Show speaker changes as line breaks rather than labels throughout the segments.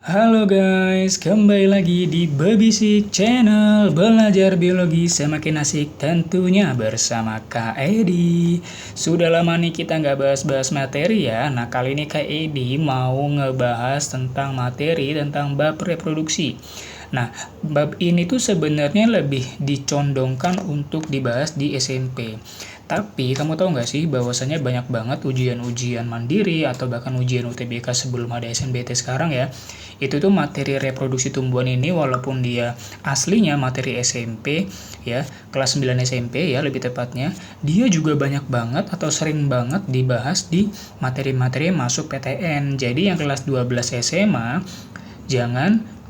Halo guys, kembali lagi di Babysik Channel. Belajar biologi semakin asik tentunya bersama Kak Edi. Sudah lama nih kita nggak bahas-bahas materi ya. Nah kali ini Kak Edi mau ngebahas tentang materi tentang bab reproduksi. Nah, bab ini tuh sebenarnya lebih dicondongkan untuk dibahas di SMP. Tapi kamu tahu nggak sih bahwasannya banyak banget ujian-ujian mandiri atau bahkan ujian UTBK sebelum ada SNBT sekarang ya. Itu tuh materi reproduksi tumbuhan ini walaupun dia aslinya materi SMP ya, kelas 9 SMP ya lebih tepatnya, dia juga banyak banget atau sering banget dibahas di materi-materi masuk PTN. Jadi yang kelas 12 SMA jangan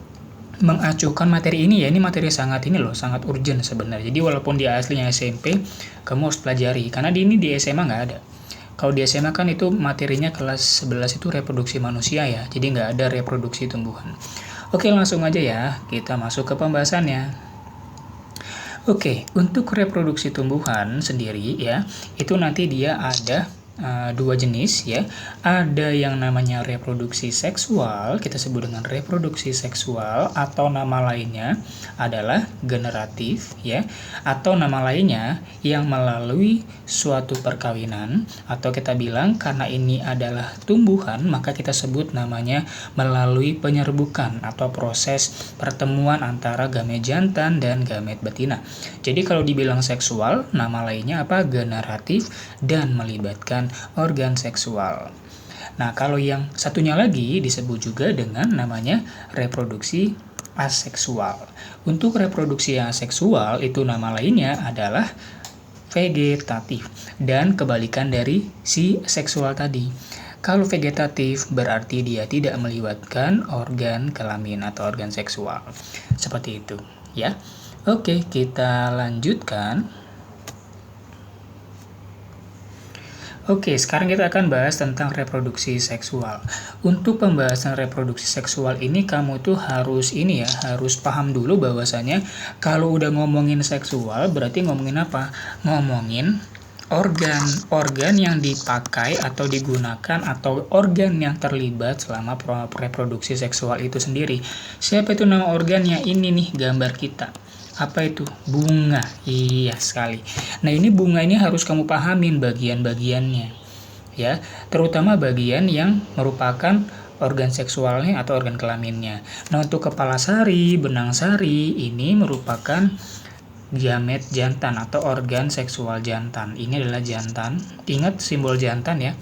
mengacuhkan materi ini ya, ini materi sangat ini loh, sangat urgent sebenarnya. Jadi walaupun dia aslinya SMP, kamu harus pelajari, karena ini di SMA nggak ada. Kalau di SMA kan itu materinya kelas 11 itu reproduksi manusia ya, jadi nggak ada reproduksi tumbuhan. Oke langsung aja ya, kita masuk ke pembahasannya. Oke, untuk reproduksi tumbuhan sendiri ya, itu nanti dia ada dua jenis ya. Ada yang namanya reproduksi seksual, kita sebut dengan reproduksi seksual, atau nama lainnya adalah generatif ya, atau nama lainnya yang melalui suatu perkawinan, atau kita bilang karena ini adalah tumbuhan maka kita sebut namanya melalui penyerbukan atau proses pertemuan antara gamet jantan dan gamet betina. Jadi kalau dibilang seksual, nama lainnya apa? Generatif dan melibatkan organ seksual. Nah, kalau yang satunya lagi disebut juga dengan namanya reproduksi aseksual. Untuk reproduksi aseksual itu nama lainnya adalah vegetatif dan kebalikan dari si seksual tadi. Kalau vegetatif berarti dia tidak melibatkan organ kelamin atau organ seksual. Seperti itu, ya. Oke, kita lanjutkan. Oke, sekarang kita akan bahas tentang reproduksi seksual. Untuk pembahasan reproduksi seksual ini kamu tuh harus harus paham dulu bahwasanya kalau udah ngomongin seksual berarti ngomongin apa? Ngomongin organ yang dipakai atau digunakan atau organ yang terlibat selama reproduksi seksual itu sendiri. Siapa itu nama organnya? Ini nih gambar kita. Apa itu? Bunga. Iya sekali. Nah, ini bunga ini harus kamu pahamin bagian-bagiannya. Ya, terutama bagian yang merupakan organ seksualnya atau organ kelaminnya. Nah, untuk kepala sari, benang sari ini merupakan gamet jantan atau organ seksual jantan. Ini adalah jantan. Ingat simbol jantan ya.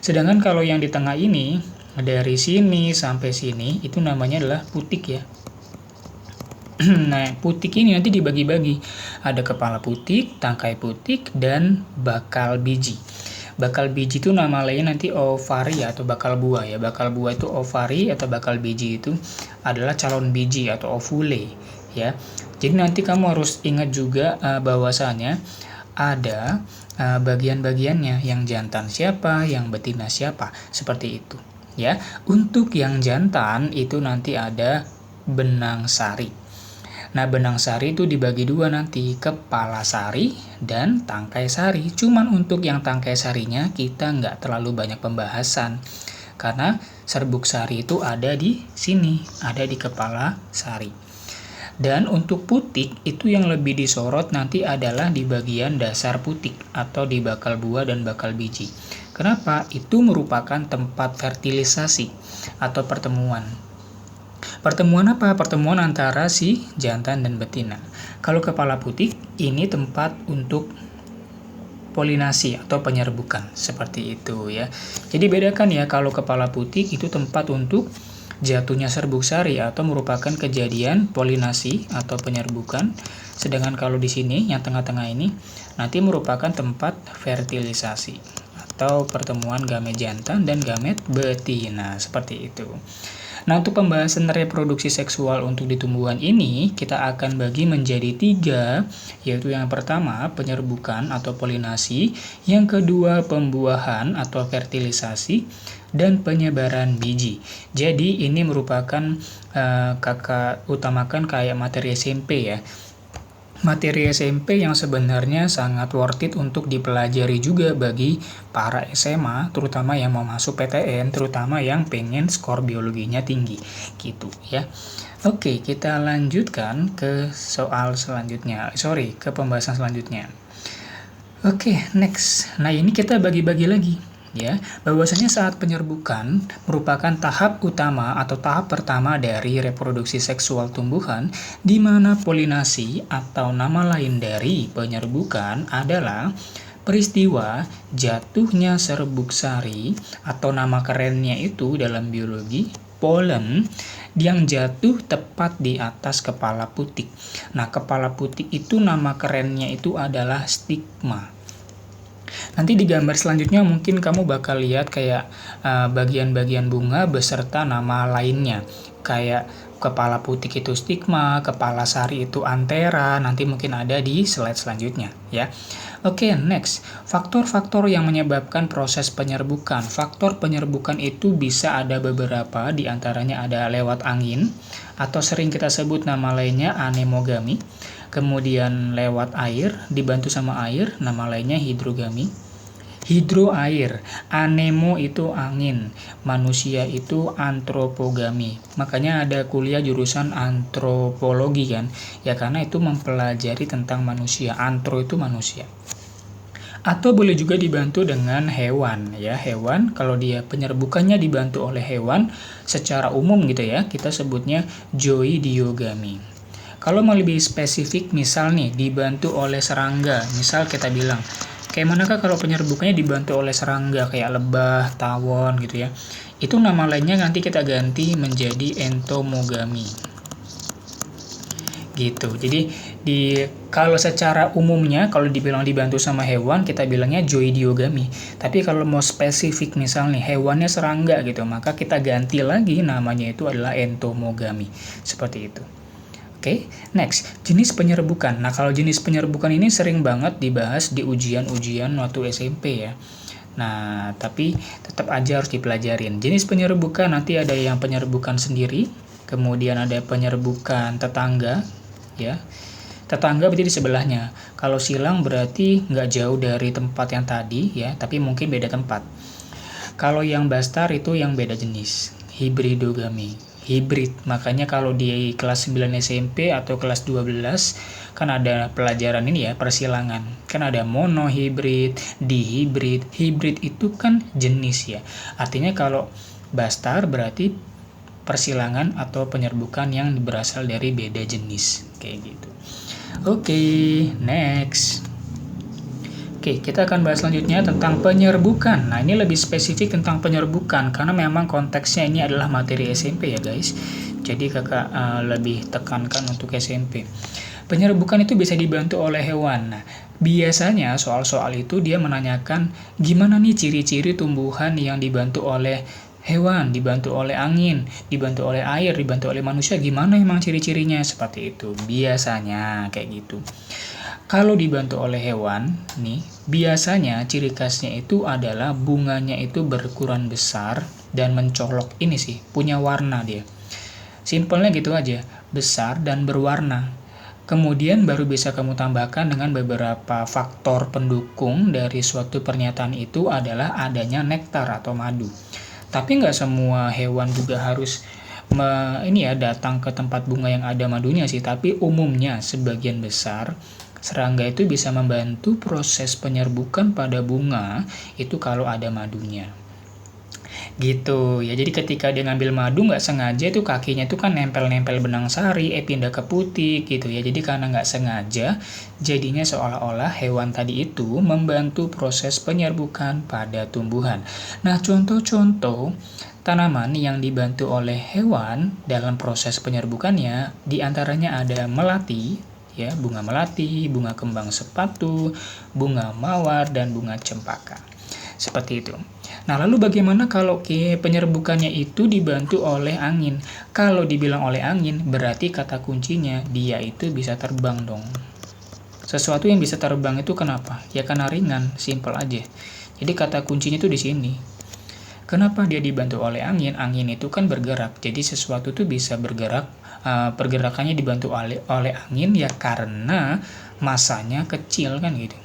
Sedangkan kalau yang di tengah ini dari sini sampai sini itu namanya adalah putik ya. Nah, putik ini nanti dibagi-bagi. Ada kepala putik, tangkai putik, dan bakal biji. Bakal biji itu nama lainnya nanti ovari atau bakal buah ya. Bakal buah itu ovari atau bakal biji itu adalah calon biji atau ovule ya. Jadi nanti kamu harus ingat juga bahwasanya ada bagian-bagiannya, yang jantan siapa, yang betina siapa, seperti itu ya. Untuk yang jantan itu nanti ada benang sari. Nah, benang sari itu dibagi dua nanti, kepala sari dan tangkai sari. Cuman untuk yang tangkai sarinya kita nggak terlalu banyak pembahasan. Karena serbuk sari itu ada di sini, ada di kepala sari. Dan untuk putik itu yang lebih disorot nanti adalah di bagian dasar putik atau di bakal buah dan bakal biji. Kenapa? Itu merupakan tempat fertilisasi atau pertemuan. Pertemuan apa? Pertemuan antara si jantan dan betina. Kalau kepala putik, ini tempat untuk polinasi atau penyerbukan. Seperti itu ya. Jadi bedakan ya, kalau kepala putik itu tempat untuk jatuhnya serbuk sari atau merupakan kejadian polinasi atau penyerbukan. Sedangkan kalau di sini, yang tengah-tengah ini, nanti merupakan tempat fertilisasi atau pertemuan gamet jantan dan gamet betina. Seperti itu. Nah, untuk pembahasan reproduksi seksual untuk di tumbuhan ini, kita akan bagi menjadi 3, yaitu yang pertama, penyerbukan atau polinasi, yang kedua, pembuahan atau fertilisasi, dan penyebaran biji. Jadi, ini merupakan kakak utamakan kayak materi SMP ya. materi SMP yang sebenarnya sangat worth it untuk dipelajari juga bagi para SMA, terutama yang mau masuk PTN, terutama yang pengen skor biologinya tinggi, gitu ya. Oke, kita lanjutkan ke soal selanjutnya. Ke pembahasan selanjutnya. Oke, next. Nah, ini kita bagi-bagi lagi ya, bahwasanya saat penyerbukan merupakan tahap utama atau tahap pertama dari reproduksi seksual tumbuhan, di mana polinasi atau nama lain dari penyerbukan adalah peristiwa jatuhnya serbuk sari atau nama kerennya itu dalam biologi polen yang jatuh tepat di atas kepala putik. Nah, kepala putik itu nama kerennya itu adalah stigma. Nanti di gambar selanjutnya mungkin kamu bakal lihat kayak bagian-bagian bunga beserta nama lainnya. Kayak kepala putik itu stigma, kepala sari itu antera, nanti mungkin ada di slide selanjutnya ya. Oke, next. Faktor-faktor yang menyebabkan proses penyerbukan. Faktor penyerbukan itu bisa ada beberapa, diantaranya ada lewat angin, atau sering kita sebut nama lainnya anemogami. Kemudian lewat air, dibantu sama air, nama lainnya hidrogami. Hidroair, anemo itu angin, manusia itu antropogami. Makanya ada kuliah jurusan antropologi kan, ya karena itu mempelajari tentang manusia, antro itu manusia. Atau boleh juga dibantu dengan hewan ya, hewan kalau dia penyerbukannya dibantu oleh hewan secara umum gitu ya, kita sebutnya zoidiogami. Kalau mau lebih spesifik, misal nih dibantu oleh serangga, misal kita bilang, kayak manakah kalau penyerbukannya dibantu oleh serangga, kayak lebah, tawon gitu ya. Itu nama lainnya nanti kita ganti menjadi entomogami. Gitu. Jadi kalau secara umumnya kalau dibilang dibantu sama hewan kita bilangnya zoidiogami. Tapi kalau mau spesifik misal nih hewannya serangga gitu, maka kita ganti lagi namanya itu adalah entomogami. Seperti itu. Oke, next, jenis penyerbukan. Nah, kalau jenis penyerbukan ini sering banget dibahas di ujian-ujian waktu SMP ya. Nah, tapi tetap aja harus dipelajarin. Jenis penyerbukan nanti ada yang penyerbukan sendiri, kemudian ada penyerbukan tetangga, ya. Tetangga berarti di sebelahnya. Kalau silang berarti nggak jauh dari tempat yang tadi, ya, tapi mungkin beda tempat. Kalau yang bastar itu yang beda jenis, hibridogami. Hibrid, makanya kalau di kelas 9 SMP atau kelas 12 kan ada pelajaran ini ya, persilangan. Kan ada monohibrid, dihibrid. Hibrid itu kan jenis ya. Artinya kalau bastar berarti persilangan atau penyerbukan yang berasal dari beda jenis. Kayak gitu. Oke, next. Oke, kita akan bahas selanjutnya tentang penyerbukan. Nah, ini lebih spesifik tentang penyerbukan karena memang konteksnya ini adalah materi SMP ya guys. Jadi kakak lebih tekankan untuk SMP. Penyerbukan itu bisa dibantu oleh hewan. Nah, biasanya soal-soal itu dia menanyakan gimana nih ciri-ciri tumbuhan yang dibantu oleh hewan, dibantu oleh angin, dibantu oleh air, dibantu oleh manusia, gimana emang ciri-cirinya? Seperti itu, biasanya kayak gitu. Kalau dibantu oleh hewan, nih, biasanya ciri khasnya itu adalah bunganya itu berukuran besar dan mencolok ini sih, punya warna dia. Simpelnya gitu aja, besar dan berwarna. Kemudian baru bisa kamu tambahkan dengan beberapa faktor pendukung dari suatu pernyataan itu adalah adanya nektar atau madu. Tapi nggak semua hewan juga harus datang ke tempat bunga yang ada madunya sih, tapi umumnya sebagian besar serangga itu bisa membantu proses penyerbukan pada bunga itu kalau ada madunya. Gitu ya, jadi ketika dia ngambil madu nggak sengaja itu kakinya itu kan nempel-nempel benang sari, pindah ke putik gitu ya. Jadi karena nggak sengaja, jadinya seolah-olah hewan tadi itu membantu proses penyerbukan pada tumbuhan. Nah, contoh-contoh tanaman yang dibantu oleh hewan dalam proses penyerbukannya, diantaranya ada melati, ya, bunga melati, bunga kembang sepatu, bunga mawar, dan bunga cempaka. Seperti itu. Nah, lalu bagaimana kalau penyerbukannya itu dibantu oleh angin? Kalau dibilang oleh angin, berarti kata kuncinya dia itu bisa terbang dong. Sesuatu yang bisa terbang itu kenapa? Ya karena ringan, simpel aja. Jadi kata kuncinya itu di sini. Kenapa dia dibantu oleh angin? Angin itu kan bergerak, jadi sesuatu tuh bisa bergerak, pergerakannya dibantu oleh angin ya karena masanya kecil kan gitu.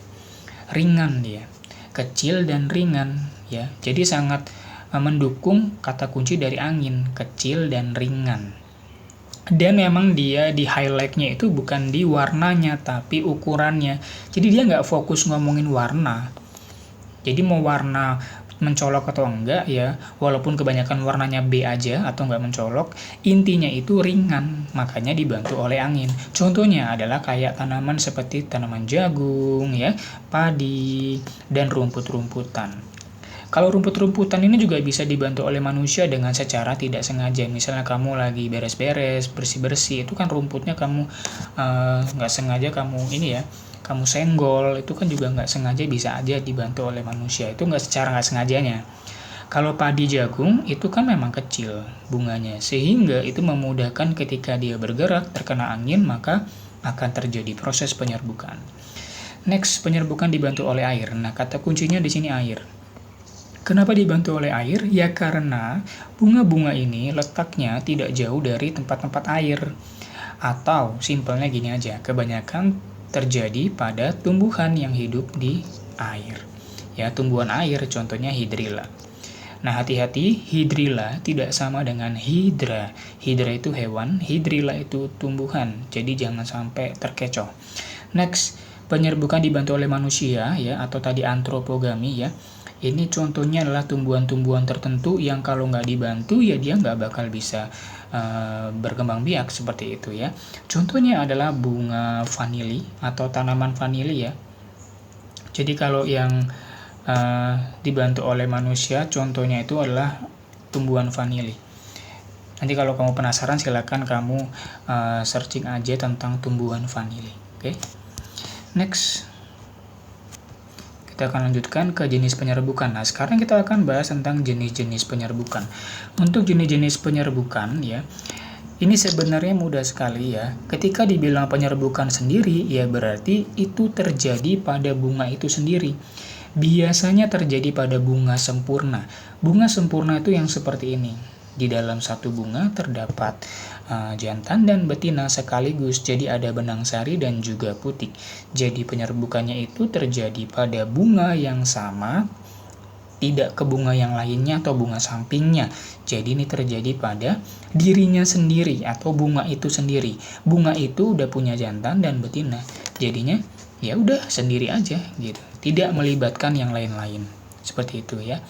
Ringan dia, kecil dan ringan ya. Jadi sangat mendukung kata kunci dari angin, kecil dan ringan. Dan memang dia di highlightnya itu bukan di warnanya tapi ukurannya. Jadi dia nggak fokus ngomongin warna. Jadi mau warna mencolok atau enggak ya, walaupun kebanyakan warnanya B aja atau enggak mencolok, intinya itu ringan, makanya dibantu oleh angin. Contohnya adalah kayak tanaman seperti tanaman jagung ya, padi, dan rumput-rumputan. Kalau rumput-rumputan ini juga bisa dibantu oleh manusia dengan secara tidak sengaja. Misalnya kamu lagi beres-beres, bersih-bersih, itu kan rumputnya kamu nggak sengaja kamu ini ya, kamu senggol, itu kan juga nggak sengaja bisa aja dibantu oleh manusia. Itu nggak secara nggak sengajanya. Kalau padi jagung itu kan memang kecil bunganya, sehingga itu memudahkan ketika dia bergerak terkena angin maka akan terjadi proses penyerbukan. Next, penyerbukan dibantu oleh air. Nah, kata kuncinya di sini air. Kenapa dibantu oleh air? Ya karena bunga-bunga ini letaknya tidak jauh dari tempat-tempat air. Atau simpelnya gini aja, kebanyakan terjadi pada tumbuhan yang hidup di air. Ya, tumbuhan air contohnya hidrilla. Nah, hati-hati, hidrilla tidak sama dengan hidra. Hidra itu hewan, hidrilla itu tumbuhan. Jadi jangan sampai terkecoh. Next, penyerbukan dibantu oleh manusia ya, atau tadi antropogami ya. Ini contohnya adalah tumbuhan-tumbuhan tertentu yang kalau nggak dibantu ya dia nggak bakal bisa berkembang biak seperti itu ya. Contohnya adalah bunga vanili atau tanaman vanili ya. Jadi kalau yang dibantu oleh manusia contohnya itu adalah tumbuhan vanili. Nanti kalau kamu penasaran silakan kamu searching aja tentang tumbuhan vanili. Oke. Next. Kita akan lanjutkan ke jenis penyerbukan. Nah, sekarang kita akan bahas tentang jenis-jenis penyerbukan. Untuk jenis-jenis penyerbukan ya, ini sebenarnya mudah sekali ya. Ketika dibilang penyerbukan sendiri, ya berarti itu terjadi pada bunga itu sendiri. Biasanya terjadi pada bunga sempurna. Bunga sempurna itu yang seperti ini. Di dalam satu bunga terdapat jantan dan betina sekaligus, jadi ada benang sari dan juga putik. Jadi penyerbukannya itu terjadi pada bunga yang sama, tidak ke bunga yang lainnya atau bunga sampingnya. Jadi ini terjadi pada dirinya sendiri atau bunga itu sendiri. Bunga itu udah punya jantan dan betina, jadinya ya udah sendiri aja gitu, tidak melibatkan yang lain-lain. Seperti itu ya.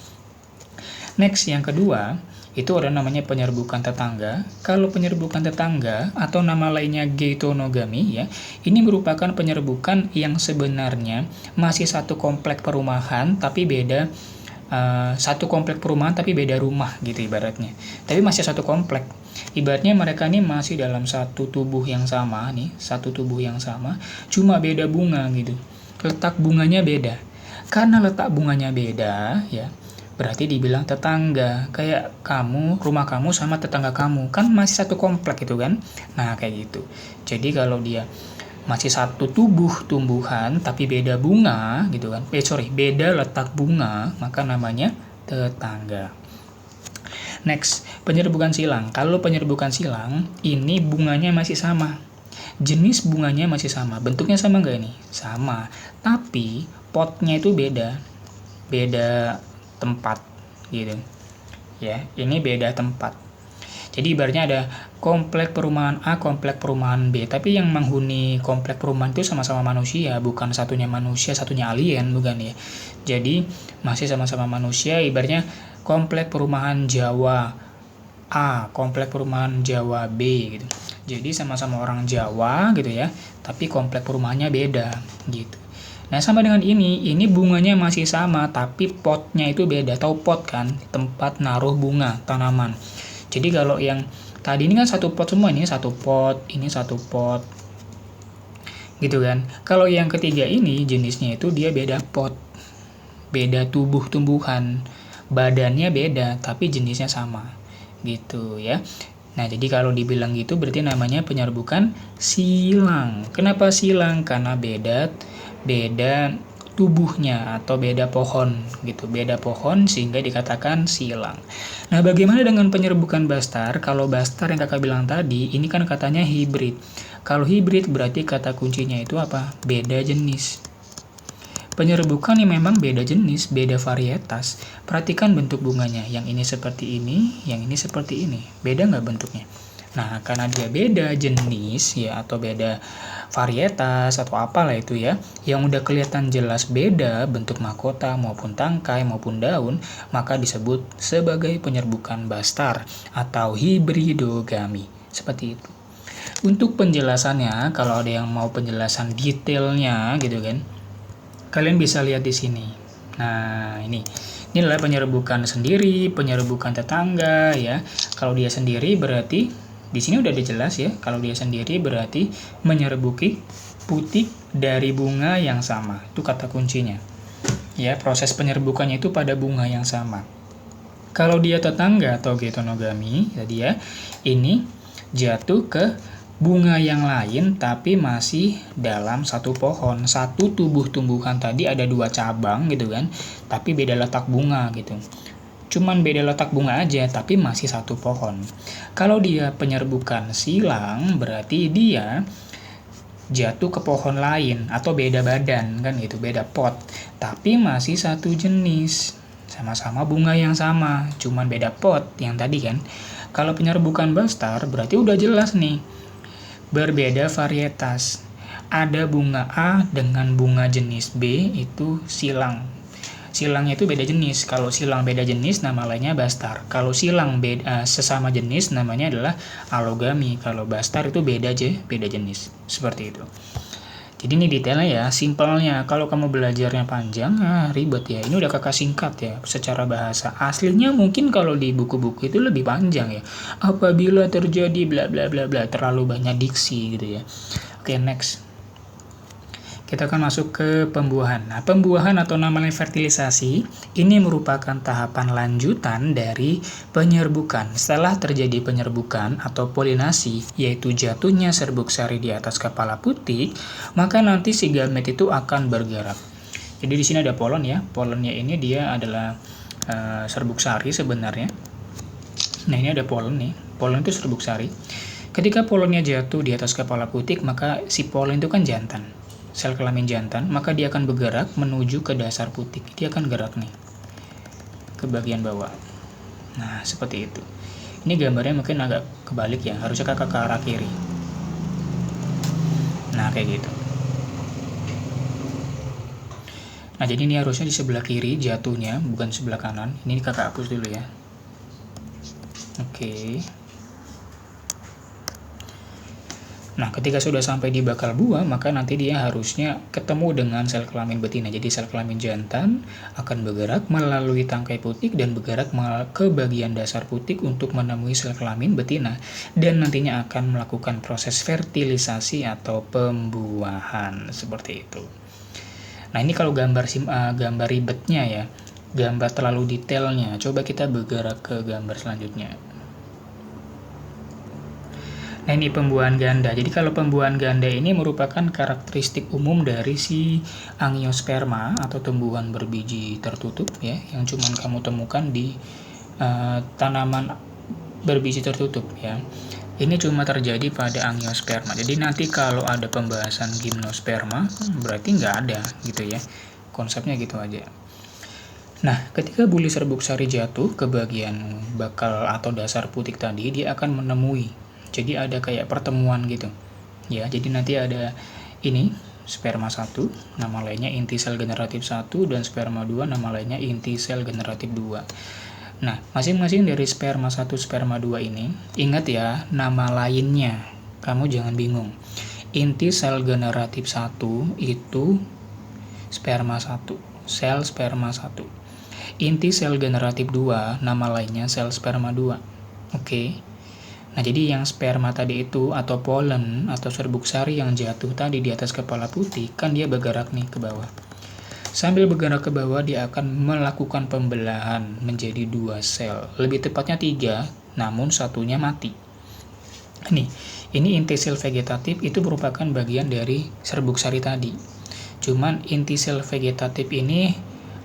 Next, yang kedua, itu ada namanya penyerbukan tetangga. Kalau penyerbukan tetangga atau nama lainnya geitonogami ya, ini merupakan penyerbukan yang sebenarnya masih satu komplek perumahan tapi beda satu komplek perumahan tapi beda rumah gitu ibaratnya. Tapi masih satu komplek. Ibaratnya mereka ini masih dalam satu tubuh yang sama nih, satu tubuh yang sama, cuma beda bunga gitu. Letak bunganya beda. Karena letak bunganya beda ya, berarti dibilang tetangga. Kayak kamu, rumah kamu sama tetangga kamu, kan masih satu komplek itu kan. Nah kayak gitu. Jadi kalau dia masih satu tubuh tumbuhan tapi beda bunga gitu kan, beda letak bunga, maka namanya tetangga. Next, penyerbukan silang. Kalau penyerbukan silang, ini bunganya masih sama, jenis bunganya masih sama, bentuknya sama nggak ini? Sama, tapi potnya itu beda tempat gitu ya. Ini beda tempat. Jadi ibaratnya ada komplek perumahan A, komplek perumahan B, tapi yang menghuni komplek perumahan itu sama-sama manusia, bukan satunya manusia, satunya alien, bukan ya. Jadi masih sama-sama manusia, ibaratnya komplek perumahan Jawa A, komplek perumahan Jawa B gitu. Jadi sama-sama orang Jawa gitu ya, tapi komplek perumahannya beda gitu. Nah sama dengan ini bunganya masih sama, tapi potnya itu beda. Tahu pot kan? Tempat naruh bunga, tanaman. Jadi kalau yang tadi ini kan satu pot semua, ini satu pot, ini satu pot. Gitu kan. Kalau yang ketiga ini jenisnya itu dia beda pot. Beda tubuh tumbuhan. Badannya beda, tapi jenisnya sama. Gitu ya. Nah, jadi kalau dibilang gitu berarti namanya penyerbukan silang. Kenapa silang? Karena beda tubuhnya atau beda pohon gitu, beda pohon sehingga dikatakan silang. Nah, bagaimana dengan penyerbukan Bastar? Kalau Bastar yang kakak bilang tadi, ini kan katanya hibrid. Kalau hibrid berarti kata kuncinya itu apa? Beda jenis. Penyerbukan yang memang beda jenis, beda varietas. Perhatikan bentuk bunganya, yang ini seperti ini, yang ini seperti ini. Beda nggak bentuknya? Nah, karena dia beda jenis ya atau beda varietas atau apalah itu ya, yang udah kelihatan jelas beda bentuk mahkota maupun tangkai maupun daun, maka disebut sebagai penyerbukan Bastar atau hibridogami. Seperti itu. Untuk penjelasannya, kalau ada yang mau penjelasan detailnya gitu kan, kalian bisa lihat di sini. Nah, ini adalah penyerbukan sendiri, penyerbukan tetangga ya. Kalau dia sendiri berarti di sini udah jelas ya, kalau dia sendiri berarti menyerbuki putik dari bunga yang sama. Itu kata kuncinya. Ya, proses penyerbukannya itu pada bunga yang sama. Kalau dia tetangga atau getonogami, tadi ya, ini jatuh ke bunga yang lain tapi masih dalam satu pohon. Satu tubuh tumbuhan tadi ada 2 cabang gitu kan, tapi beda letak bunga gitu. Cuman beda letak bunga aja, tapi masih satu pohon. Kalau dia penyerbukan silang, berarti dia jatuh ke pohon lain, atau beda badan, kan gitu, beda pot. Tapi masih satu jenis, sama-sama bunga yang sama, cuman beda pot yang tadi kan. Kalau penyerbukan Bastar, berarti udah jelas nih, berbeda varietas. Ada bunga A dengan bunga jenis B, itu silang. Silangnya itu beda jenis. Kalau silang beda jenis, nama lainnya Bastar. Kalau silang sesama jenis, namanya adalah alogami. Kalau Bastar itu beda jenis. Seperti itu. Jadi ini detailnya ya, simpelnya. Kalau kamu belajarnya panjang, ribet ya. Ini udah kakak singkat ya, secara bahasa. Aslinya mungkin kalau di buku-buku itu lebih panjang ya. Apabila terjadi bla bla bla bla, terlalu banyak diksi gitu ya. Oke, next. Kita akan masuk ke pembuahan. Nah, pembuahan atau namanya fertilisasi, ini merupakan tahapan lanjutan dari penyerbukan. Setelah terjadi penyerbukan atau polinasi, yaitu jatuhnya serbuk sari di atas kepala putik, maka nanti si gamet itu akan bergerak. Jadi di sini ada polen ya. Polennya ini dia adalah serbuk sari sebenarnya. Nah, ini ada polen nih. Polen itu serbuk sari. Ketika polennya jatuh di atas kepala putik, maka si polen itu kan jantan. Sel kelamin jantan, maka dia akan bergerak menuju ke dasar putik. Dia akan gerak nih ke bagian bawah. Nah, seperti itu. Ini gambarnya mungkin agak kebalik ya, harusnya kakak ke arah kiri. Nah, kayak gitu. Nah, jadi ini harusnya di sebelah kiri jatuhnya, bukan sebelah kanan. Ini kakak hapus dulu ya. Oke. Nah, ketika sudah sampai di bakal buah, maka nanti dia harusnya ketemu dengan sel kelamin betina. Jadi sel kelamin jantan akan bergerak melalui tangkai putik dan bergerak ke bagian dasar putik untuk menemui sel kelamin betina. Dan nantinya akan melakukan proses fertilisasi atau pembuahan. Seperti itu. Nah, ini kalau gambar ribetnya ya. Gambar terlalu detailnya. Coba kita bergerak ke gambar selanjutnya. Nah, ini pembuahan ganda. Jadi kalau pembuahan ganda ini merupakan karakteristik umum dari si angiosperma atau tumbuhan berbiji tertutup ya, yang cuman kamu temukan di tanaman berbiji tertutup ya. Ini cuma terjadi pada angiosperma. Jadi nanti kalau ada pembahasan gimnosperma, berarti nggak ada gitu ya. Konsepnya gitu aja. Nah, ketika buli serbuk sari jatuh ke bagian bakal atau dasar putik tadi, dia akan menemui. Jadi ada kayak pertemuan gitu. Ya, jadi nanti ada ini sperma 1, nama lainnya inti sel generatif 1 dan sperma 2 nama lainnya inti sel generatif 2. Nah, masing-masing dari sperma 1 sperma 2 ini, ingat ya, nama lainnya. Kamu jangan bingung. Inti sel generatif 1 itu sperma 1, sel sperma 1. Inti sel generatif 2 nama lainnya sel sperma 2. Oke. Nah, jadi yang sperma tadi itu atau polen atau serbuk sari yang jatuh tadi di atas kepala putik, kan dia bergerak nih ke bawah. Sambil bergerak ke bawah, dia akan melakukan pembelahan menjadi 2 sel. Lebih tepatnya 3, namun satunya mati. Ini inti sel vegetatif itu merupakan bagian dari serbuk sari tadi. Cuman inti sel vegetatif ini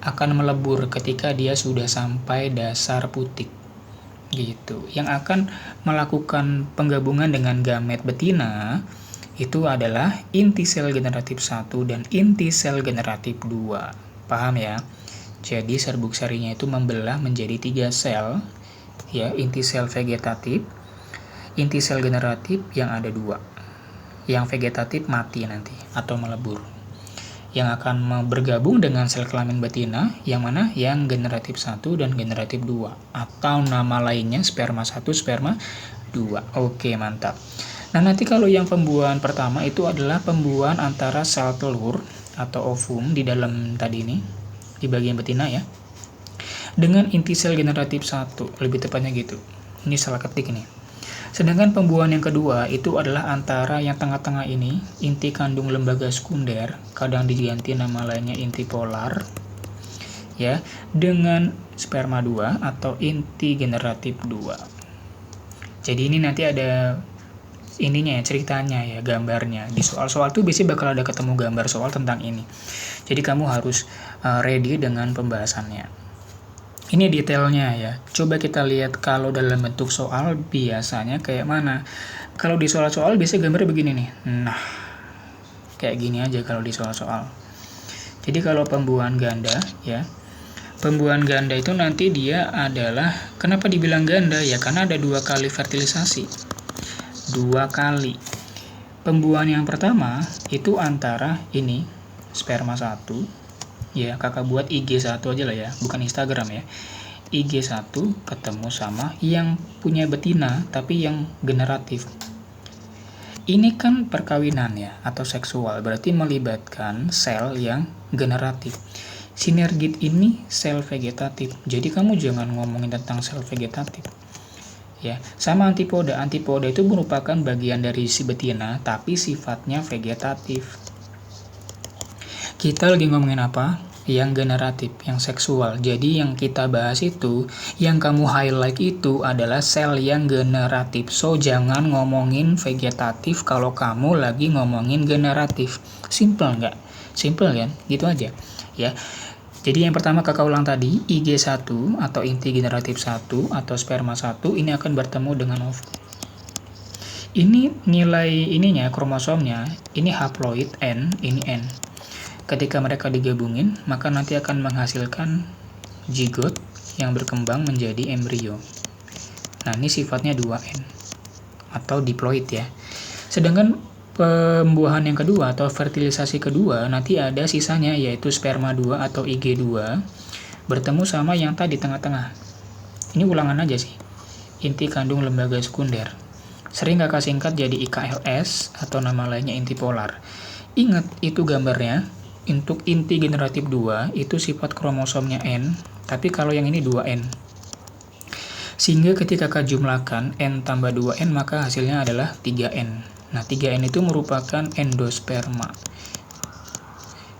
akan melebur ketika dia sudah sampai dasar putik. Gitu. Yang akan melakukan penggabungan dengan gamet betina itu adalah inti sel generatif 1 dan inti sel generatif 2. Paham ya? Jadi serbuk sarinya itu membelah menjadi 3 sel, ya, inti sel vegetatif, inti sel generatif yang ada 2. Yang vegetatif mati nanti atau melebur. Yang akan bergabung dengan sel kelamin betina, yang mana? Yang generatif 1 dan generatif 2. Atau nama lainnya sperma 1, sperma 2. Oke, mantap. Nah, nanti kalau yang pembuahan pertama itu adalah pembuahan antara sel telur atau ovum di dalam tadi ini, di bagian betina ya, dengan inti sel generatif 1, lebih tepatnya gitu. Ini salah ketik nih. Sedangkan pembuahan yang kedua itu adalah antara yang tengah-tengah ini, inti kandung lembaga sekunder, kadang diganti nama lainnya inti polar, ya, dengan sperma 2 atau inti generatif 2. Jadi ini nanti ada ininya ya, ceritanya ya, gambarnya. Di soal-soal tuh biasanya bakal ada ketemu gambar soal tentang ini. Jadi kamu harus ready dengan pembahasannya. Ini detailnya ya. Coba kita lihat kalau dalam bentuk soal biasanya kayak mana. Kalau di soal-soal biasanya gambarnya begini nih. Nah, kayak gini aja kalau di soal-soal. Jadi kalau pembuahan ganda ya. Pembuahan ganda itu nanti dia adalah, kenapa dibilang ganda ya? Karena ada 2 kali fertilisasi. 2 kali. Pembuahan yang pertama itu antara ini sperma 1. Ya, kakak buat IG1 aja lah ya, bukan Instagram ya. IG1 ketemu sama yang punya betina, tapi yang generatif. Ini kan perkawinan ya, atau seksual, berarti melibatkan sel yang generatif. Sinergit ini sel vegetatif, jadi kamu jangan ngomongin tentang sel vegetatif. Ya, sama antipoda. Antipoda itu merupakan bagian dari si betina, tapi sifatnya vegetatif. Kita lagi ngomongin apa? Yang generatif, yang seksual. Jadi yang kita bahas itu, yang kamu highlight itu adalah sel yang generatif. So, jangan ngomongin vegetatif kalau kamu lagi ngomongin generatif. Simple nggak? Simple kan? Gitu aja. Ya. Jadi yang pertama kakak ulang tadi, IG1 atau inti generatif 1 atau sperma 1 ini akan bertemu dengan ovum. Ini nilai ininya, kromosomnya, ini haploid N, ini N. Ketika mereka digabungin, maka nanti akan menghasilkan zigot yang berkembang menjadi embrio. Nah, ini sifatnya 2N atau diploid ya. Sedangkan pembuahan yang kedua atau fertilisasi kedua nanti ada sisanya, yaitu sperma 2 atau IG2 bertemu sama yang tadi tengah-tengah. Ini ulangan aja sih. Inti kandung lembaga sekunder. Sering kakak singkat jadi IKLS atau nama lainnya inti polar. Ingat itu gambarnya. Untuk inti generatif 2 itu sifat kromosomnya N, tapi kalau yang ini 2N. Sehingga ketika kakak jumlahkan N tambah 2N maka hasilnya adalah 3N. Nah, 3N itu merupakan endosperma.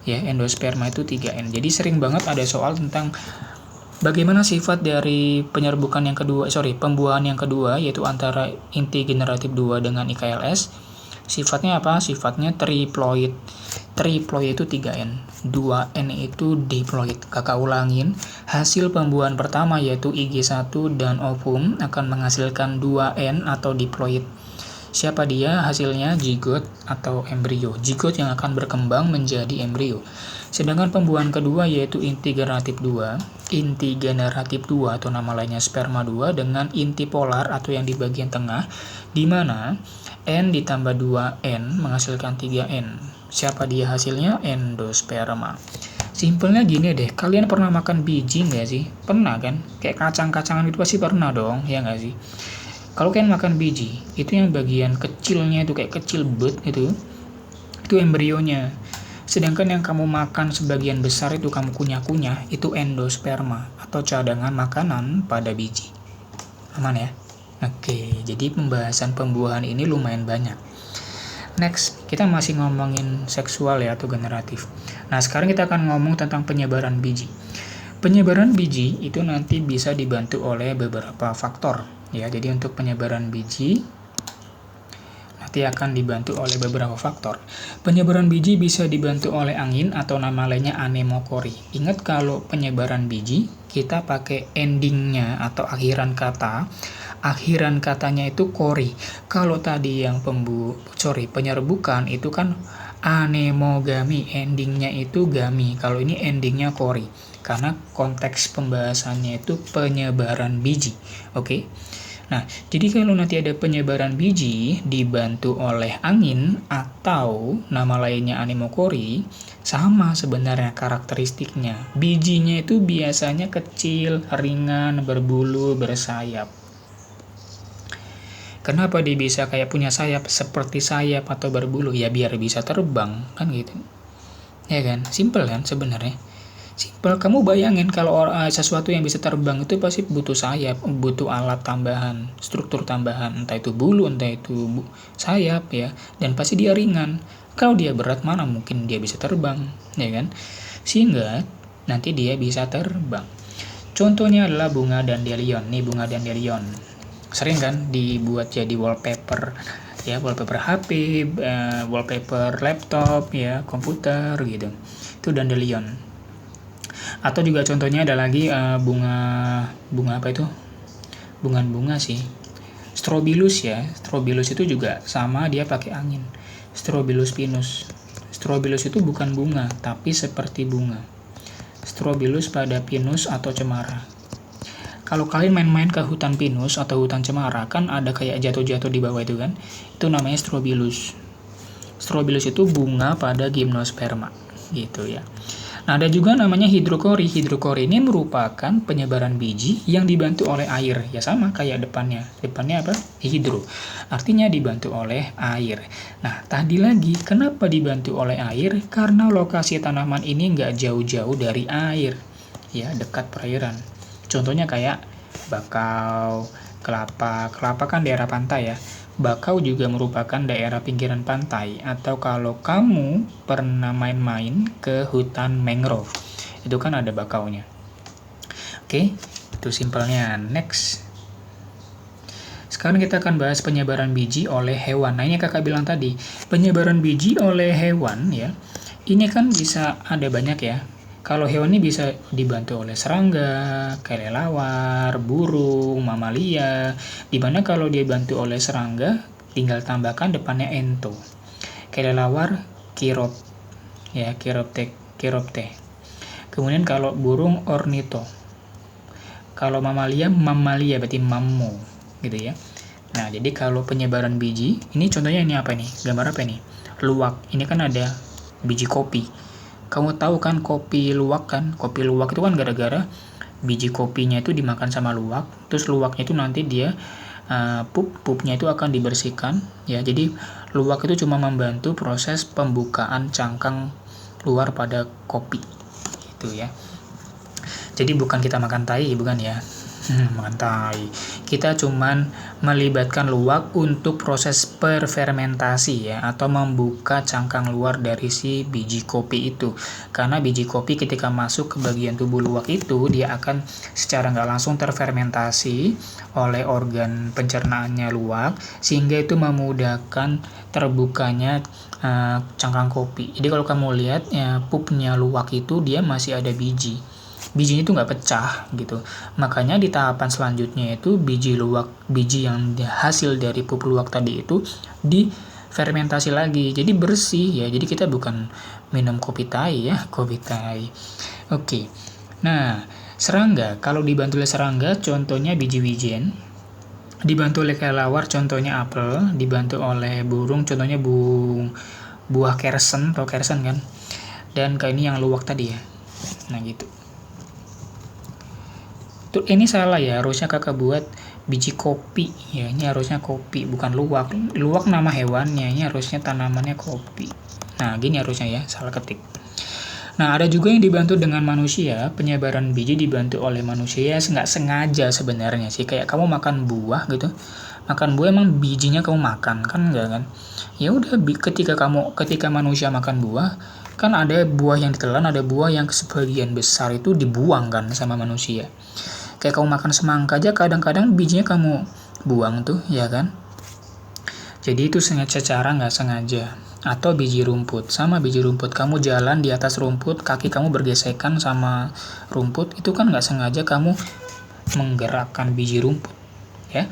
Ya, endosperma itu 3N. Jadi sering banget ada soal tentang bagaimana sifat dari pembuahan yang kedua, yaitu antara inti generatif 2 dengan IKLS. Sifatnya apa? Sifatnya triploid. Triploid itu 3N. 2N itu diploid. Kakak ulangin, hasil pembuahan pertama yaitu IG1 dan ovum akan menghasilkan 2N atau diploid. Siapa dia? Hasilnya zigot atau embrio. Zigot yang akan berkembang menjadi embrio. Sedangkan pembuahan kedua yaitu inti generatif 2 atau nama lainnya sperma 2 dengan inti polar atau yang di bagian tengah, di mana N ditambah 2N menghasilkan 3N. Siapa dia hasilnya? Endosperma. Simpelnya gini deh, kalian pernah makan biji nggak sih? Pernah kan? Kayak kacang-kacangan itu pasti pernah dong, ya nggak sih? Kalau kalian makan biji, itu yang bagian kecilnya itu kayak kecil bet itu embrionya. Sedangkan yang kamu makan sebagian besar itu kamu kunyah-kunyah, itu endosperma atau cadangan makanan pada biji. Aman ya? Oke, jadi pembahasan pembuahan ini lumayan banyak. Next, kita masih ngomongin seksual ya atau generatif. Nah, sekarang kita akan ngomong tentang penyebaran biji. Penyebaran biji itu nanti bisa dibantu oleh beberapa faktor. Ya, jadi untuk penyebaran biji, pasti akan dibantu oleh beberapa faktor. Penyebaran biji bisa dibantu oleh angin atau nama lainnya anemokori. Ingat kalau penyebaran biji, kita pakai endingnya atau akhiran kata. Akhiran katanya itu kori. Kalau tadi yang penyerbukan itu kan anemogami, endingnya itu gami. Kalau ini endingnya kori. Karena konteks pembahasannya itu penyebaran biji. Oke. Nah, jadi kalau nanti ada penyebaran biji dibantu oleh angin atau nama lainnya anemokori, sama sebenarnya karakteristiknya. Bijinya itu biasanya kecil, ringan, berbulu, bersayap. Kenapa dia bisa kayak punya sayap seperti sayap atau berbulu? Ya biar bisa terbang, kan gitu. Ya kan? Simple kan sebenarnya. Simpel, kamu bayangin kalau sesuatu yang bisa terbang itu pasti butuh sayap, butuh alat tambahan, struktur tambahan, entah itu bulu, entah itu sayap ya, dan pasti dia ringan. Kalau dia berat mana mungkin dia bisa terbang, ya kan? Sehingga nanti dia bisa terbang. Contohnya adalah bunga dandelion. Nih bunga dandelion. Sering kan dibuat jadi wallpaper ya, wallpaper HP, wallpaper laptop ya, komputer gitu. Itu dandelion. Atau juga contohnya ada lagi bunga apa itu? Bunga sih. Strobilus ya. Strobilus itu juga sama, dia pakai angin. Strobilus pinus. Strobilus itu bukan bunga, tapi seperti bunga. Strobilus pada pinus atau cemara. Kalau kalian main-main ke hutan pinus atau hutan cemara, kan ada kayak jatuh-jatuh di bawah itu kan. Itu namanya strobilus. Strobilus itu bunga pada gimnosperma gitu ya. Nah, ada juga namanya hidrokori. Hidrokori ini merupakan penyebaran biji yang dibantu oleh air. Ya sama kayak depannya. Depannya apa? Hidro. Artinya dibantu oleh air. Nah, tadi lagi, kenapa dibantu oleh air? Karena lokasi tanaman ini nggak jauh-jauh dari air. Ya, dekat perairan. Contohnya kayak bakau, kelapa. Kelapa kan daerah pantai ya. Bakau juga merupakan daerah pinggiran pantai, atau kalau kamu pernah main-main ke hutan mangrove, itu kan ada bakaunya. Oke, itu simpelnya. Next. Sekarang kita akan bahas penyebaran biji oleh hewan. Nah, ini kakak bilang tadi, penyebaran biji oleh hewan ya, ini kan bisa ada banyak ya. Kalau hewan ini bisa dibantu oleh serangga, kelelawar, burung, mamalia. Dimana kalau dia dibantu oleh serangga, tinggal tambahkan depannya ento. Kelelawar, kiropte. Kemudian kalau burung, ornito. Kalau mamalia berarti mammo, gitu ya. Nah, jadi kalau penyebaran biji, ini contohnya ini apa nih? Gambar apa nih? Luwak. Ini kan ada biji kopi. Kamu tahu kan kopi luwak kan? Kopi luwak itu kan gara-gara biji kopinya itu dimakan sama luwak, terus luwaknya itu nanti dia pupnya itu akan dibersihkan ya. Jadi luwak itu cuma membantu proses pembukaan cangkang luar pada kopi gitu ya. Jadi bukan kita makan tai, bukan ya. Makan tai. Kita cuman melibatkan luwak untuk proses perfermentasi ya, atau membuka cangkang luar dari si biji kopi itu. Karena biji kopi ketika masuk ke bagian tubuh luwak itu, dia akan secara nggak langsung terfermentasi oleh organ pencernaannya luwak, sehingga itu memudahkan terbukanya cangkang kopi. Jadi kalau kamu lihat ya, pupnya luwak itu dia masih ada bijinya itu nggak pecah gitu. Makanya di tahapan selanjutnya itu biji yang hasil dari pup luwak tadi itu difermentasi lagi, jadi bersih ya. Jadi kita bukan minum kopi tai ya, kopi tai. Oke. Nah, serangga, kalau dibantu oleh serangga contohnya biji wijen, dibantu oleh kelelawar contohnya apel, dibantu oleh burung contohnya buah kersen atau kersen kan, dan kayak ini yang luwak tadi ya. Nah gitu. Tuh, ini salah ya, harusnya kakak buat biji kopi ya. Ini harusnya kopi, bukan luwak. Luwak nama hewannya, ini harusnya tanamannya kopi. Nah gini harusnya ya, salah ketik. Nah, ada juga yang dibantu dengan manusia. Penyebaran biji dibantu oleh manusia, nggak sengaja sebenarnya sih. Kayak kamu makan buah gitu, makan buah emang bijinya kamu makan kan, enggak kan? Ya udah, ketika manusia makan buah, kan ada buah yang ditelan, ada buah yang sebagian besar itu dibuang kan sama manusia. Kayak kamu makan semangka aja kadang-kadang bijinya kamu buang tuh, ya kan? Jadi itu secara nggak sengaja. Atau biji rumput. Sama biji rumput. Kamu jalan di atas rumput, kaki kamu bergesekan sama rumput, itu kan nggak sengaja kamu menggerakkan biji rumput. Ya.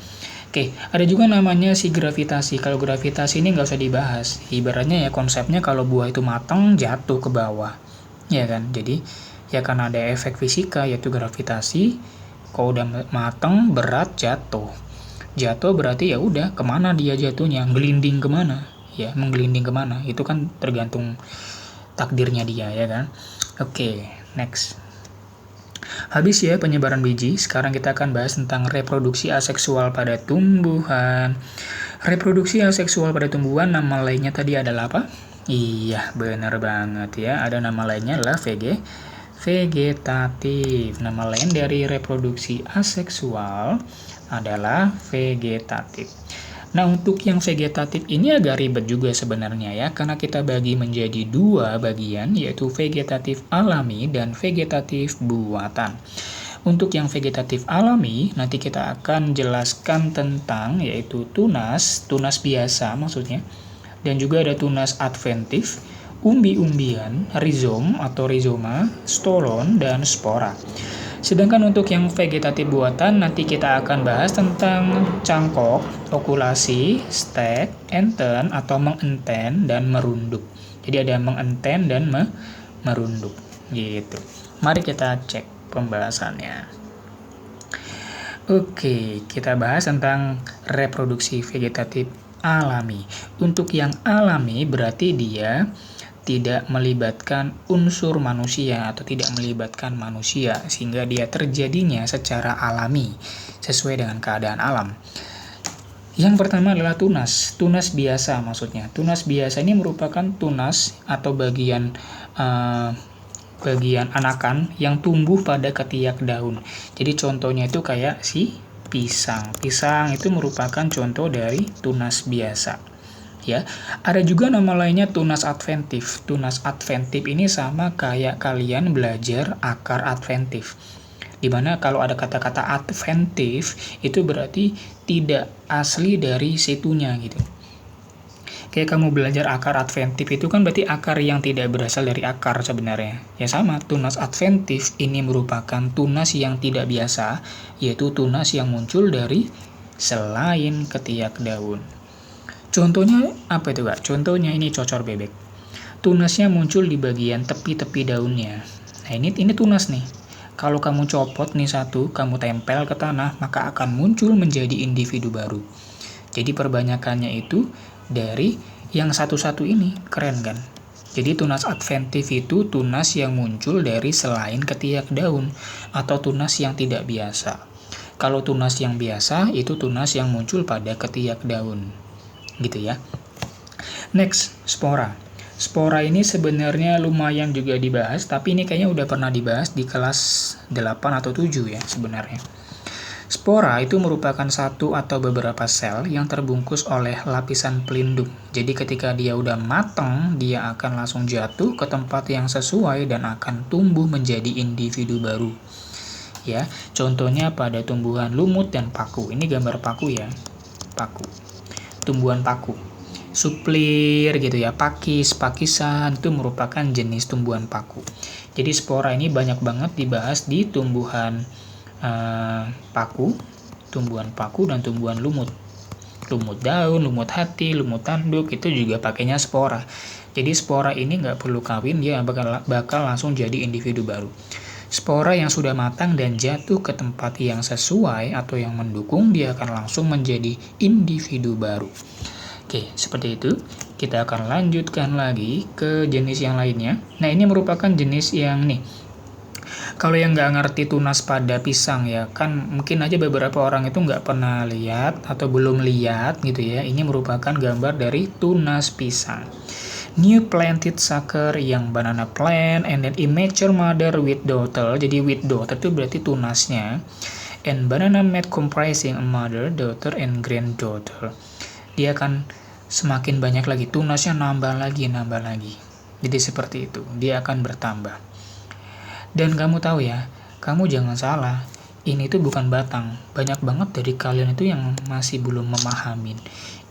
Oke, ada juga namanya si gravitasi. Kalau gravitasi ini nggak usah dibahas. Ibaratnya ya konsepnya kalau buah itu matang, jatuh ke bawah. Ya kan? Jadi, ya kan ada efek fisika yaitu gravitasi. Kalau udah matang, berat, jatuh. Jatuh berarti ya udah, kemana dia jatuhnya? Gelinding kemana? Ya, menggelinding kemana? Itu kan tergantung takdirnya dia, ya kan? Oke, next. Habis ya penyebaran biji, sekarang kita akan bahas tentang reproduksi aseksual pada tumbuhan. Reproduksi aseksual pada tumbuhan, nama lainnya tadi adalah apa? Iya, benar banget ya. Ada nama lainnya adalah vegetatif. Nama lain dari reproduksi aseksual adalah vegetatif. Nah, untuk yang vegetatif ini agak ribet juga sebenarnya ya, karena kita bagi menjadi dua bagian, yaitu vegetatif alami dan vegetatif buatan. Untuk yang vegetatif alami, nanti kita akan jelaskan tentang yaitu tunas biasa maksudnya, dan juga ada tunas adventif, umbi-umbian, rizom atau rizoma, stolon, dan spora. Sedangkan untuk yang vegetatif buatan, nanti kita akan bahas tentang cangkok, okulasi, stek, enten atau mengenten, dan merunduk. Jadi ada mengenten dan merunduk. Gitu. Mari kita cek pembahasannya. Oke, kita bahas tentang reproduksi vegetatif alami. Untuk yang alami berarti dia tidak melibatkan unsur manusia atau tidak melibatkan manusia sehingga dia terjadinya secara alami sesuai dengan keadaan alam. Yang pertama adalah tunas biasa maksudnya. Tunas biasa ini merupakan tunas atau bagian anakan yang tumbuh pada ketiak daun. Jadi contohnya itu kayak si pisang. Pisang itu merupakan contoh dari tunas biasa. Ya, ada juga nama lainnya tunas adventif. Tunas adventif ini sama kayak kalian belajar akar adventif. Dimana kalau ada kata-kata adventif itu berarti tidak asli dari situnya gitu. Kayak kamu belajar akar adventif itu kan berarti akar yang tidak berasal dari akar sebenarnya. Ya sama, tunas adventif ini merupakan tunas yang tidak biasa, yaitu tunas yang muncul dari selain ketiak daun. Contohnya apa itu Kak? Contohnya ini cocor bebek. Tunasnya muncul di bagian tepi-tepi daunnya. Nah ini tunas nih. Kalau kamu copot nih satu, kamu tempel ke tanah, maka akan muncul menjadi individu baru. Jadi perbanyakannya itu dari yang satu-satu ini. Keren kan? Jadi tunas adventif itu tunas yang muncul dari selain ketiak daun atau tunas yang tidak biasa. Kalau tunas yang biasa itu tunas yang muncul pada ketiak daun. Gitu ya. Next, spora. Spora ini sebenarnya lumayan juga dibahas, tapi ini kayaknya udah pernah dibahas di kelas 8 atau 7 ya sebenarnya. Spora itu merupakan satu atau beberapa sel yang terbungkus oleh lapisan pelindung. Jadi ketika dia udah matang, dia akan langsung jatuh ke tempat yang sesuai dan akan tumbuh menjadi individu baru. Ya, contohnya pada tumbuhan lumut dan paku. Ini gambar paku ya. Paku. Tumbuhan paku, suplir gitu ya, pakisan itu merupakan jenis tumbuhan paku. Jadi spora ini banyak banget dibahas di tumbuhan paku dan tumbuhan lumut daun, lumut hati, lumut tanduk itu juga pakainya spora. Jadi spora ini nggak perlu kawin, dia bakal langsung jadi individu baru. Spora yang sudah matang dan jatuh ke tempat yang sesuai atau yang mendukung, dia akan langsung menjadi individu baru. Oke, seperti itu. Kita akan lanjutkan lagi ke jenis yang lainnya. Nah, ini merupakan jenis yang nih. Kalau yang nggak ngerti tunas pada pisang ya, kan mungkin aja beberapa orang itu nggak pernah lihat atau belum lihat gitu ya. Ini merupakan gambar dari tunas pisang. New planted sucker yang banana plant and then immature mother with daughter. Jadi with daughter itu berarti tunasnya. And banana mat comprising a mother, daughter, and granddaughter. Dia akan semakin banyak lagi. Tunasnya nambah lagi. Jadi seperti itu. Dia akan bertambah. Dan kamu tahu ya, kamu jangan salah. Ini tuh bukan batang. Banyak banget dari kalian itu yang masih belum memahamin.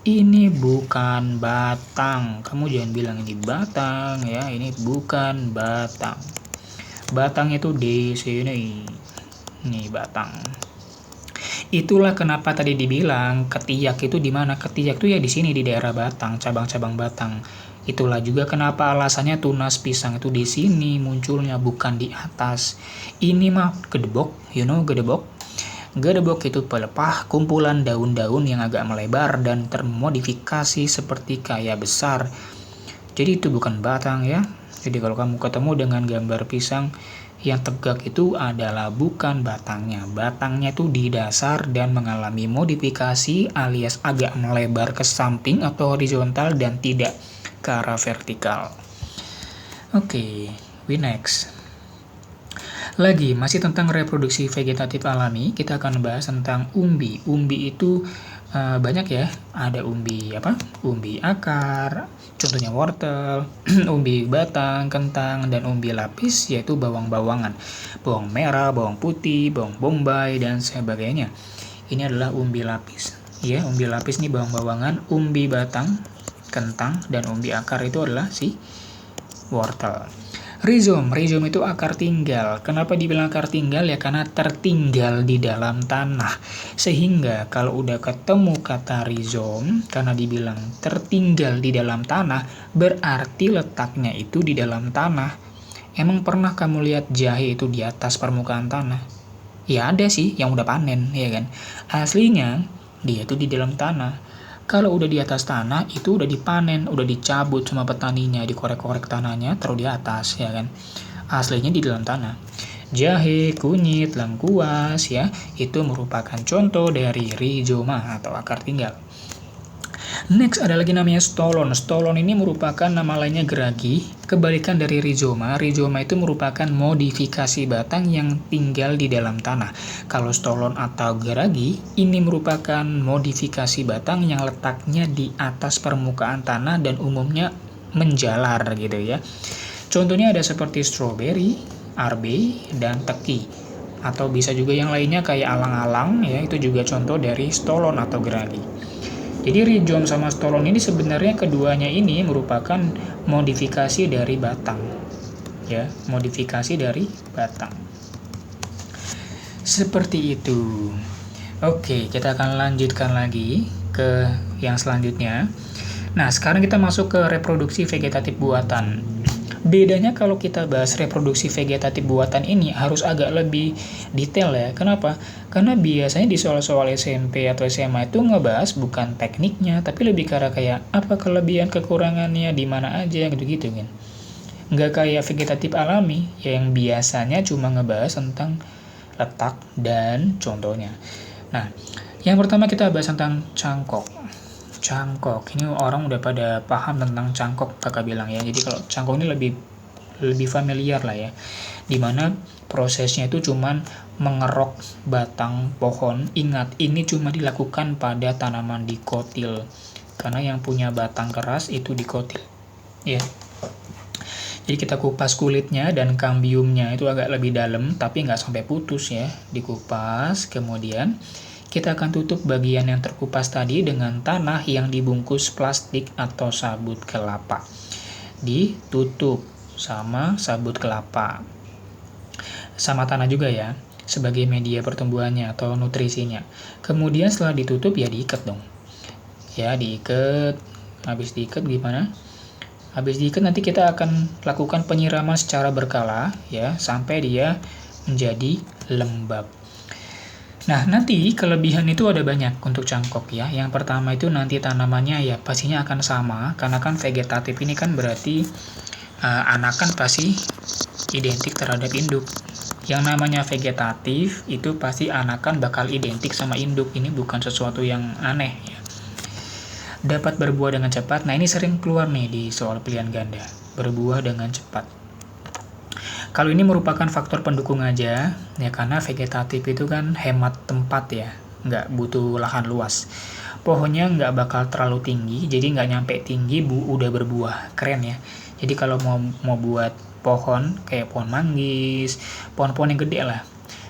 Ini bukan batang. Kamu jangan bilang ini batang ya, ini bukan batang. Batang itu di sini. Nih batang. Itulah kenapa tadi dibilang ketiak itu di mana? Ketiak itu ya di sini di daerah batang, cabang-cabang batang. Itulah juga kenapa alasannya tunas pisang itu di sini munculnya, bukan di atas. Ini mah gedebok, gedebok. Gedebok itu pelepah kumpulan daun-daun yang agak melebar dan termodifikasi seperti kayak besar. Jadi itu bukan batang ya. Jadi kalau kamu ketemu dengan gambar pisang yang tegak itu adalah bukan batangnya. Batangnya itu di dasar dan mengalami modifikasi alias agak melebar ke samping atau horizontal dan tidak ke arah vertikal. Oke, we next. Lagi, masih tentang reproduksi vegetatif alami, kita akan bahas tentang umbi. Umbi itu banyak ya, ada umbi umbi akar, contohnya wortel, umbi batang, kentang, dan umbi lapis, yaitu bawang-bawangan. Bawang merah, bawang putih, bawang bombay, dan sebagainya. Ini adalah umbi lapis. Ya, umbi lapis ini bawang-bawangan, umbi batang, kentang, dan umbi akar itu adalah si wortel. Rhizome itu akar tinggal. Kenapa dibilang akar tinggal? Ya karena tertinggal di dalam tanah. Sehingga kalau udah ketemu kata rhizome, karena dibilang tertinggal di dalam tanah, berarti letaknya itu di dalam tanah. Emang pernah kamu lihat jahe itu di atas permukaan tanah? Ya ada sih yang udah panen, ya kan? Aslinya dia itu di dalam tanah. Kalau udah di atas tanah, itu udah dipanen, udah dicabut sama petaninya, dikorek-korek tanahnya, taruh di atas, ya kan. Aslinya di dalam tanah. Jahe, kunyit, lengkuas, ya, itu merupakan contoh dari rhizoma atau akar tinggal. Next ada lagi namanya stolon. Stolon ini merupakan nama lainnya geragi, kebalikan dari rhizoma. Rhizoma itu merupakan modifikasi batang yang tinggal di dalam tanah. Kalau stolon atau geragi, ini merupakan modifikasi batang yang letaknya di atas permukaan tanah dan umumnya menjalar gitu ya. Contohnya ada seperti stroberi, arbe, dan teki. Atau bisa juga yang lainnya kayak alang-alang ya, itu juga contoh dari stolon atau geragi. Jadi rhizome sama stolon ini sebenarnya keduanya ini merupakan modifikasi dari batang. Ya, modifikasi dari batang. Seperti itu. Oke, kita akan lanjutkan lagi ke yang selanjutnya. Nah, sekarang kita masuk ke reproduksi vegetatif buatan. Bedanya kalau kita bahas reproduksi vegetatif buatan ini harus agak lebih detail ya. Kenapa? Karena biasanya di soal-soal SMP atau SMA itu ngebahas bukan tekniknya, tapi lebih ke arah kayak apa kelebihan kekurangannya, di mana aja, gitu-gitu kan. Nggak kayak vegetatif alami yang biasanya cuma ngebahas tentang letak dan contohnya. Nah, yang pertama kita bahas tentang cangkok. Cangkok, ini orang udah pada paham tentang cangkok, kakak bilang ya. Jadi kalau cangkok ini lebih familiar lah ya, dimana prosesnya itu cuman mengerok batang pohon. Ingat, ini cuma dilakukan pada tanaman dikotil, karena yang punya batang keras itu dikotil ya. Jadi kita kupas kulitnya dan kambiumnya itu agak lebih dalam, tapi nggak sampai putus ya, dikupas. Kemudian kita akan tutup bagian yang terkupas tadi dengan tanah yang dibungkus plastik atau sabut kelapa. Ditutup sama sabut kelapa. Sama tanah juga ya, sebagai media pertumbuhannya atau nutrisinya. Kemudian setelah ditutup ya diikat dong. Ya diikat. Habis diikat gimana? Habis diikat nanti kita akan lakukan penyiraman secara berkala ya, sampai dia menjadi lembab. Nah, nanti kelebihan itu ada banyak untuk cangkok ya. Yang pertama itu nanti tanamannya ya pastinya akan sama, karena kan vegetatif ini kan berarti anakan pasti identik terhadap induk. Yang namanya vegetatif itu pasti anakan bakal identik sama induk. Ini bukan sesuatu yang aneh ya. Dapat berbuah dengan cepat. Nah, ini sering keluar nih di soal pilihan ganda. Berbuah dengan cepat. Kalau ini merupakan faktor pendukung aja, ya karena vegetatif itu kan hemat tempat ya, nggak butuh lahan luas. Pohonnya nggak bakal terlalu tinggi, jadi nggak nyampe tinggi udah berbuah, keren ya. Jadi kalau mau buat pohon, kayak pohon manggis, pohon-pohon yang gede lah.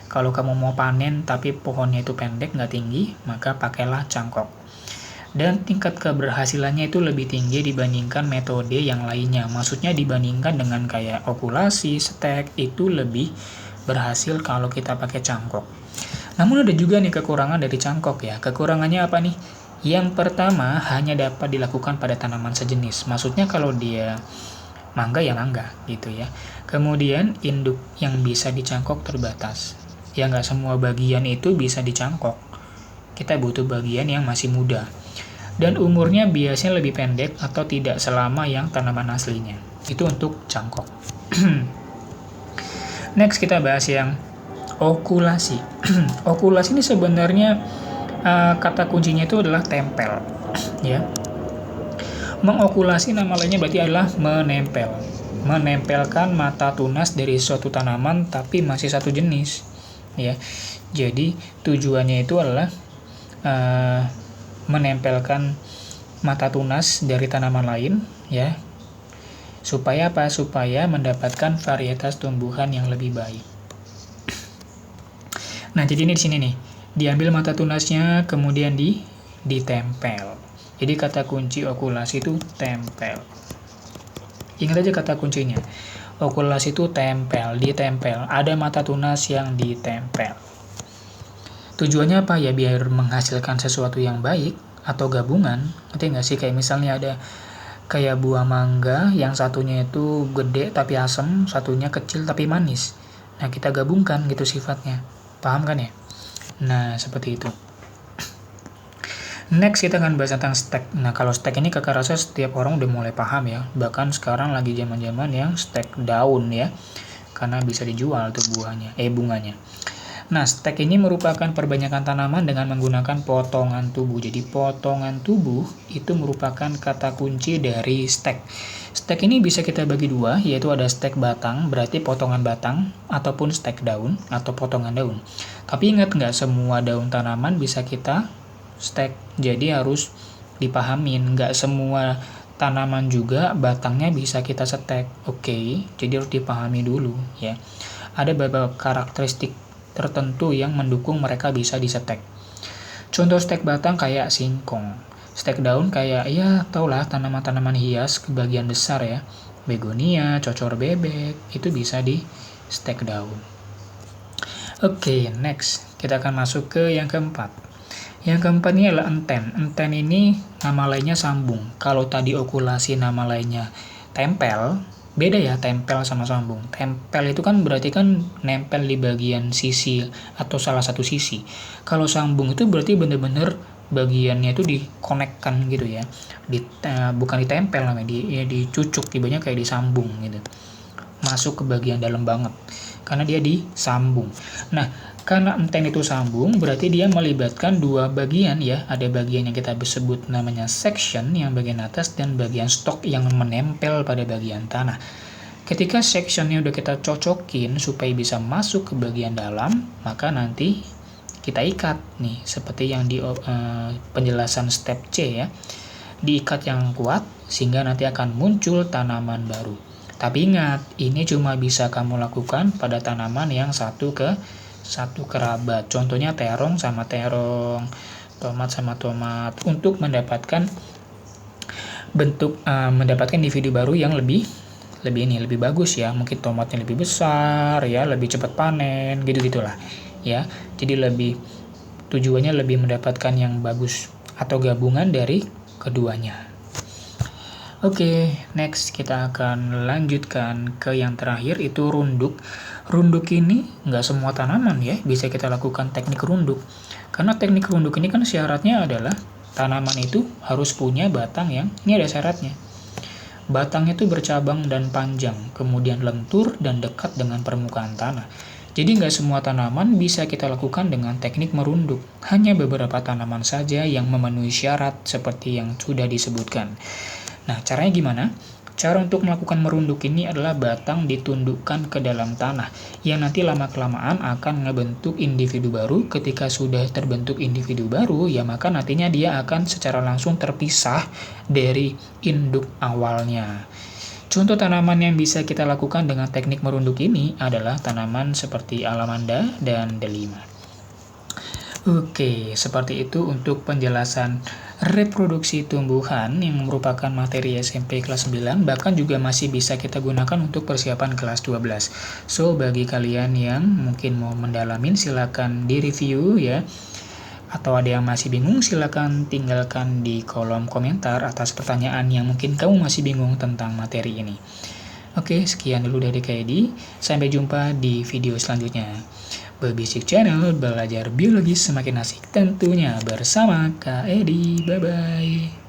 Kalau kamu mau panen tapi pohonnya itu pendek, nggak tinggi, maka pakailah cangkok. dan tingkat keberhasilannya itu lebih tinggi dibandingkan metode yang lainnya. Maksudnya dibandingkan dengan kayak okulasi, stek, itu lebih berhasil kalau kita pakai cangkok. Namun ada juga nih kekurangan dari cangkok ya. Kekurangannya apa nih? Yang pertama, hanya dapat dilakukan pada tanaman sejenis. Maksudnya kalau dia mangga ya mangga gitu ya. Kemudian induk yang bisa dicangkok terbatas. Ya nggak semua bagian itu bisa dicangkok. Kita butuh bagian yang masih muda. Dan umurnya biasanya lebih pendek atau tidak selama yang tanaman aslinya. Itu untuk cangkok. Next kita bahas yang okulasi. Okulasi ini sebenarnya kata kuncinya itu adalah tempel, ya. Mengokulasi nama lainnya berarti adalah menempel. Menempelkan mata tunas dari suatu tanaman tapi masih satu jenis, ya. Jadi tujuannya itu adalah menempelkan mata tunas dari tanaman lain, ya. Supaya apa? Supaya mendapatkan varietas tumbuhan yang lebih baik. Nah, jadi ini di sini nih. Diambil mata tunasnya, kemudian ditempel. Jadi kata kunci okulasi itu tempel. Ingat aja kata kuncinya. Okulasi itu tempel, ditempel. Ada mata tunas yang ditempel. Tujuannya apa? Ya biar menghasilkan sesuatu yang baik atau gabungan. Ngerti nggak sih? Kayak misalnya ada kayak buah mangga, yang satunya itu gede tapi asam, satunya kecil tapi manis. Nah, kita gabungkan gitu sifatnya. Paham kan ya? Nah, seperti itu. Next, kita akan bahas tentang stek. Nah, kalau stek ini kakak rasa setiap orang udah mulai paham ya. Bahkan sekarang lagi zaman-zaman yang stek daun ya. Karena bisa dijual tuh bunganya. Nah, stek ini merupakan perbanyakan tanaman dengan menggunakan potongan tubuh. Jadi, potongan tubuh itu merupakan kata kunci dari stek. Stek ini bisa kita bagi dua, yaitu ada stek batang, berarti potongan batang, ataupun stek daun, atau potongan daun. Tapi ingat nggak semua daun tanaman bisa kita stek, jadi harus dipahamin, nggak semua tanaman juga batangnya bisa kita stek. Oke, jadi harus dipahami dulu ya. Ada beberapa karakteristik tertentu yang mendukung mereka bisa disetek. Contoh stek batang kayak singkong. Stek daun kayak, ya taulah tanaman-tanaman hias kebagian besar ya. Begonia, cocor bebek, itu bisa di stek daun. Oke, next. Kita akan masuk ke yang keempat. Yang keempat ini adalah enten. Enten ini nama lainnya sambung. Kalau tadi okulasi nama lainnya tempel, beda ya tempel sama sambung. Tempel itu kan berarti kan nempel di bagian sisi atau salah satu sisi. Kalau sambung itu berarti bener-bener bagiannya itu dikonekkan gitu ya. Bukan ditempel namanya, dicucuk, ibaratnya kayak disambung gitu. Masuk ke bagian dalam banget. Karena dia disambung. Nah, karena enten itu sambung, berarti dia melibatkan dua bagian ya. Ada bagian yang kita sebut namanya section, yang bagian atas, dan bagian stalk yang menempel pada bagian tanah. Ketika sectionnya udah kita cocokin supaya bisa masuk ke bagian dalam, maka nanti kita ikat nih, seperti yang di penjelasan step C ya. Diikat yang kuat, sehingga nanti akan muncul tanaman baru. Tapi ingat, ini cuma bisa kamu lakukan pada tanaman yang satu kerabat. Contohnya terong sama terong, tomat sama tomat, untuk mendapatkan mendapatkan individu baru yang lebih bagus ya. Mungkin tomatnya lebih besar ya, lebih cepat panen, gitu-gitulah ya. Jadi tujuannya lebih mendapatkan yang bagus atau gabungan dari keduanya. Oke, next kita akan lanjutkan ke yang terakhir, itu runduk. Runduk ini nggak semua tanaman ya bisa kita lakukan teknik runduk. Karena teknik runduk ini kan syaratnya adalah tanaman itu harus punya batang yang, ini ada syaratnya. Batangnya itu bercabang dan panjang, kemudian lentur dan dekat dengan permukaan tanah. Jadi nggak semua tanaman bisa kita lakukan dengan teknik merunduk. Hanya beberapa tanaman saja yang memenuhi syarat seperti yang sudah disebutkan. Nah, caranya gimana? Cara untuk melakukan merunduk ini adalah batang ditundukkan ke dalam tanah, yang nanti lama-kelamaan akan ngebentuk individu baru. Ketika sudah terbentuk individu baru, ya maka nantinya dia akan secara langsung terpisah dari induk awalnya. Contoh tanaman yang bisa kita lakukan dengan teknik merunduk ini adalah tanaman seperti alamanda dan delima. Oke, seperti itu untuk penjelasan reproduksi tumbuhan yang merupakan materi SMP kelas 9, bahkan juga masih bisa kita gunakan untuk persiapan kelas 12. So, bagi kalian yang mungkin mau mendalamin silakan di-review ya. Atau ada yang masih bingung, silakan tinggalkan di kolom komentar atas pertanyaan yang mungkin kamu masih bingung tentang materi ini. Oke, sekian dulu dari Kak Edi. Sampai jumpa di video selanjutnya. Bebisik Channel, belajar biologi semakin asik tentunya bersama Kak Edi. Bye-bye.